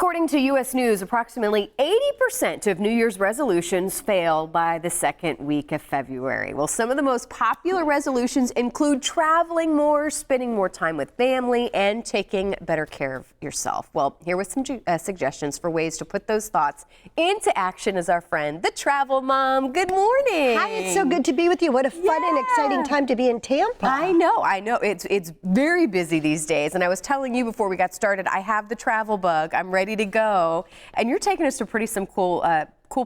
According to U.S. News, approximately 80% of New Year's resolutions fail by the second week of February. Well, some of the most popular resolutions include traveling more, spending more time with family, and taking better care of yourself. Well, here with some suggestions for ways to put those thoughts into action is our friend, the Travel Mom. Good morning. Hi, it's so good to be with you. What a fun and exciting time to be in Tampa. I know. It's very busy these days. And I was telling you before we got started, I have the travel bug. I'm ready to go. And you're taking us to some cool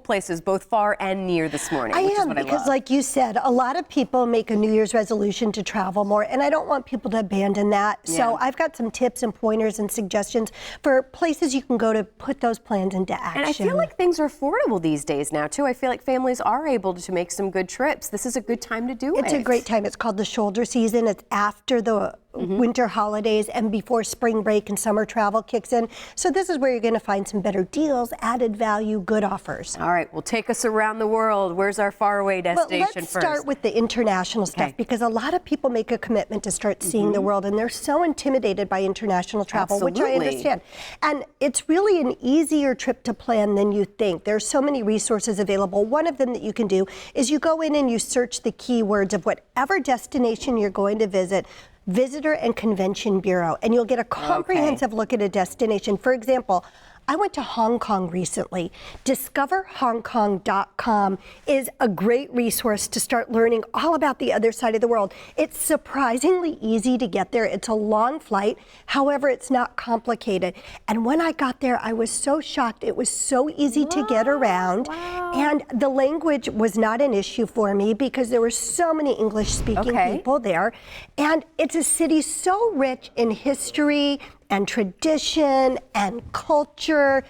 places, both far and near this morning. I which am, is what because I love. like you said, a lot of people make a New Year's resolution to travel more, and I don't want people to abandon that. Yeah. So I've got some tips and pointers and suggestions for places you can go to put those plans into action. And I feel like things are affordable these days now, too. I feel like families are able to make some good trips. This is a good time to do it. It's a great time. It's called the shoulder season. It's after the winter holidays and before spring break and summer travel kicks in. So this is where you're going to find some better deals, added value, good offers. All right, well, take us around the world. Where's our faraway destination Well, let's start with the international stuff, because a lot of people make a commitment to start seeing the world, and they're so intimidated by international travel, which I understand. And it's really an easier trip to plan than you think. There's so many resources available. One of them that you can do is you go in and you search the keywords of whatever destination you're going to visit, Visitor and Convention Bureau, and you'll get a comprehensive look at a destination. For example, I went to Hong Kong recently. DiscoverHongKong.com is a great resource to start learning all about the other side of the world. It's surprisingly easy to get there. It's a long flight. However, it's not complicated. And when I got there, I was so shocked. It was so easy to get around. And the language was not an issue for me because there were so many English-speaking people there. And it's a city so rich in history and tradition and culture,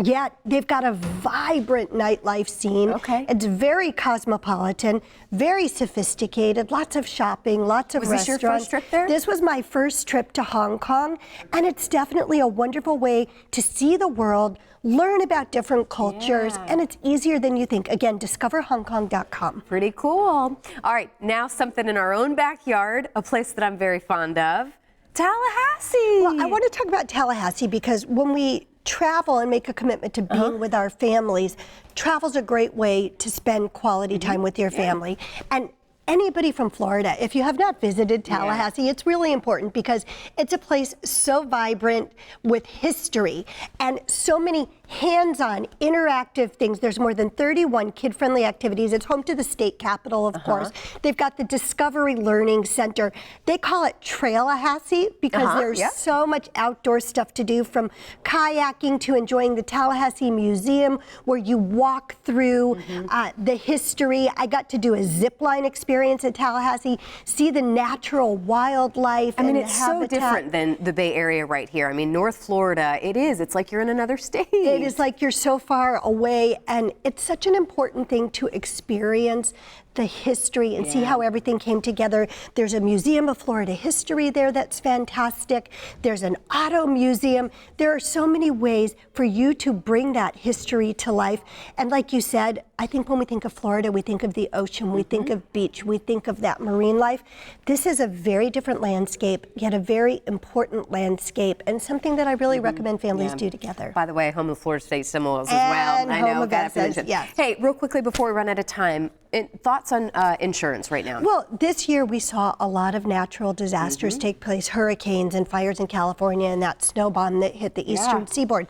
yet they've got a vibrant nightlife scene. It's very cosmopolitan, very sophisticated, lots of shopping, lots of restaurants. Was this your first trip there? This was my first trip to Hong Kong, and it's definitely a wonderful way to see the world, learn about different cultures, and it's easier than you think. Again, discoverhongkong.com. Pretty cool. All right, now something in our own backyard, a place that I'm very fond of. Tallahassee. Well, I want to talk about Tallahassee because when we travel and make a commitment to being with our families, travel's a great way to spend quality time with your family. And anybody from Florida, if you have not visited Tallahassee, it's really important because it's a place so vibrant with history and so many hands-on, interactive things. There's more than 31 kid-friendly activities. It's home to the state capitol, of course. They've got the Discovery Learning Center. They call it Trailahassee because there's so much outdoor stuff to do, from kayaking to enjoying the Tallahassee Museum, where you walk through the history. I got to do a zip line experience at Tallahassee, see the natural wildlife. I mean, it's so different than the Bay Area right here. I mean, North Florida, it's like you're in another state. It is like you're so far away, and it's such an important thing to experience the history and see how everything came together. There's a Museum of Florida History there that's fantastic. There's an auto museum. There are so many ways for you to bring that history to life. And like you said, I think when we think of Florida, we think of the ocean, we think of beach, we think of that marine life. This is a very different landscape, yet a very important landscape, and something that I really recommend families do together. By the way, home of Florida State Seminoles as well. I know, yes. Hey, real quickly before we run out of time, thoughts on insurance right now? Well, this year we saw a lot of natural disasters take place, hurricanes and fires in California, and that snow bomb that hit the eastern seaboard.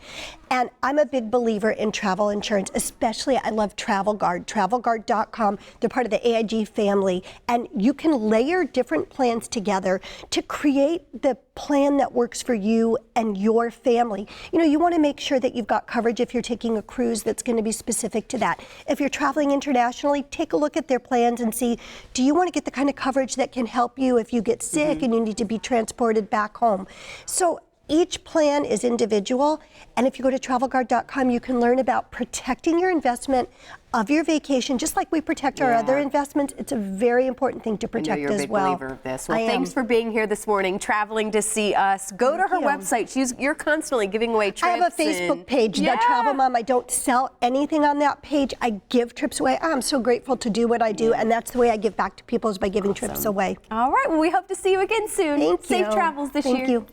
And I'm a big believer in travel insurance, especially I love Travel Guard, travelguard.com. They're part of the AIG family, and you can layer different plans together to create the plan that works for you and your family. You know, you want to make sure that you've got coverage if you're taking a cruise that's going to be specific to that. If you're traveling internationally, take a look at their plans and see, do you want to get the kind of coverage that can help you if you get sick and you need to be transported back home? So each plan is individual, and if you go to travelguard.com, you can learn about protecting your investment of your vacation, just like we protect our other investments. It's a very important thing to protect as well. I know you're a big believer of this. Well, thanks for being here this morning, traveling to see us. Go to her website. You're constantly giving away trips. I have a Facebook page, The Travel Mom. I don't sell anything on that page. I give trips away. I'm so grateful to do what I do, and that's the way I give back to people, is by giving trips away. All right. Well, we hope to see you again soon. Thank you. Safe travels this year. Thank you.